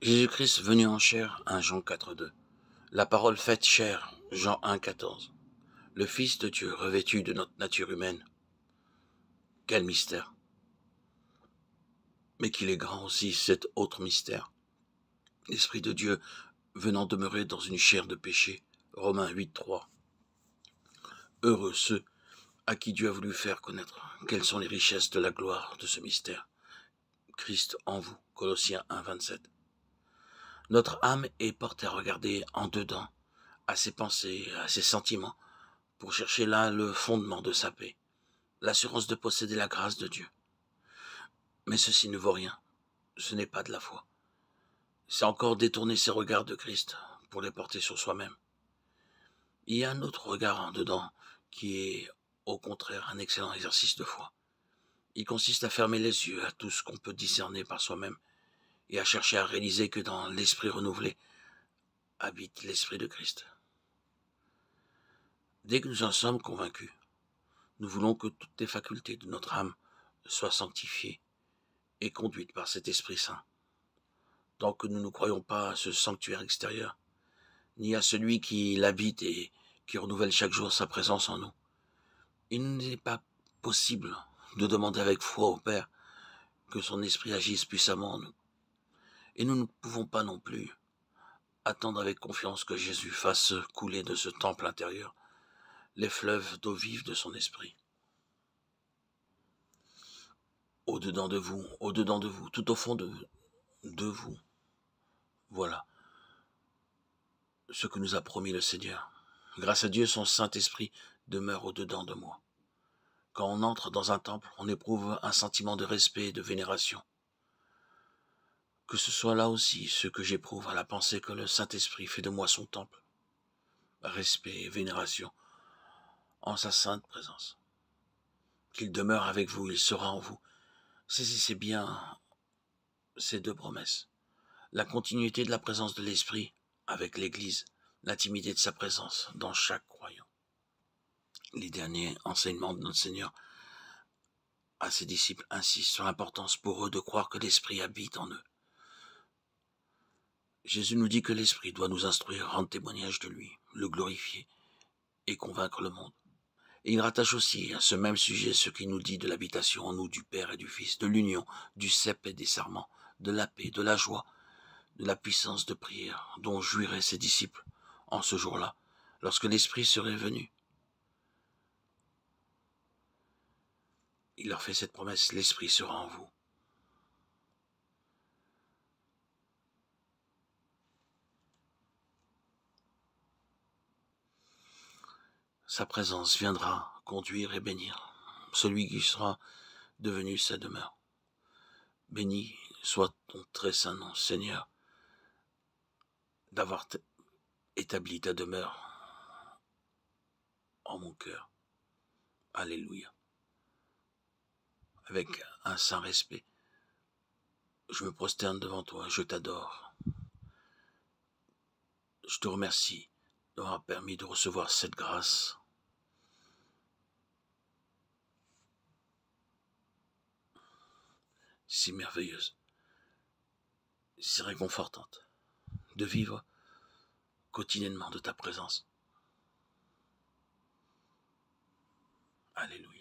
Jésus-Christ venu en chair, 1 Jean 4,2. La parole faite chair, Jean 1,14. Le Fils de Dieu revêtu de notre nature humaine. Quel mystère! Mais qu'il est grand aussi cet autre mystère. L'Esprit de Dieu venant demeurer dans une chair de péché. Romains 8,3. Heureux ceux à qui Dieu a voulu faire connaître quelles sont les richesses de la gloire de ce mystère. Christ en vous. Colossiens 1,27. Notre âme est portée à regarder en dedans, à ses pensées, à ses sentiments, pour chercher là le fondement de sa paix, l'assurance de posséder la grâce de Dieu. Mais ceci ne vaut rien, ce n'est pas de la foi. C'est encore détourner ses regards de Christ pour les porter sur soi-même. Il y a un autre regard en dedans qui est au contraire un excellent exercice de foi. Il consiste à fermer les yeux à tout ce qu'on peut discerner par soi-même et à chercher à réaliser que dans l'esprit renouvelé habite l'esprit de Christ. Dès que nous en sommes convaincus, nous voulons que toutes les facultés de notre âme soient sanctifiées et conduites par cet Esprit Saint. Tant que nous ne croyons pas à ce sanctuaire extérieur, ni à celui qui l'habite et qui renouvelle chaque jour sa présence en nous, il n'est pas possible de demander avec foi au Père que son Esprit agisse puissamment en nous. Et nous ne pouvons pas non plus attendre avec confiance que Jésus fasse couler de ce temple intérieur les fleuves d'eau vive de son Esprit. Au-dedans de vous, tout au fond de vous. Voilà ce que nous a promis le Seigneur. Grâce à Dieu, son Saint-Esprit demeure au-dedans de moi. Quand on entre dans un temple, on éprouve un sentiment de respect et de vénération. Que ce soit là aussi ce que j'éprouve à la pensée que le Saint-Esprit fait de moi son temple. Respect et vénération en sa sainte présence. Qu'il demeure avec vous, il sera en vous. Saisissez bien ces deux promesses. La continuité de la présence de l'Esprit avec l'Église, l'intimité de sa présence dans chaque croyant. Les derniers enseignements de notre Seigneur à ses disciples insistent sur l'importance pour eux de croire que l'Esprit habite en eux. Jésus nous dit que l'Esprit doit nous instruire, rendre témoignage de lui, le glorifier et convaincre le monde. Et il rattache aussi à ce même sujet ce qu'il nous dit de l'habitation en nous du Père et du Fils, de l'union, du cep et des serments, de la paix, de la joie, de la puissance de prière dont jouiraient ses disciples en ce jour-là, lorsque l'Esprit serait venu. Il leur fait cette promesse, l'Esprit sera en vous. Sa présence viendra conduire et bénir celui qui sera devenu sa demeure. Béni soit ton très saint nom, Seigneur, d'avoir établi ta demeure en mon cœur. Alléluia. Avec un saint respect, je me prosterne devant toi, je t'adore. Je te remercie d'avoir permis de recevoir cette grâce. Si merveilleuse, si réconfortante, de vivre quotidiennement de ta présence. Alléluia.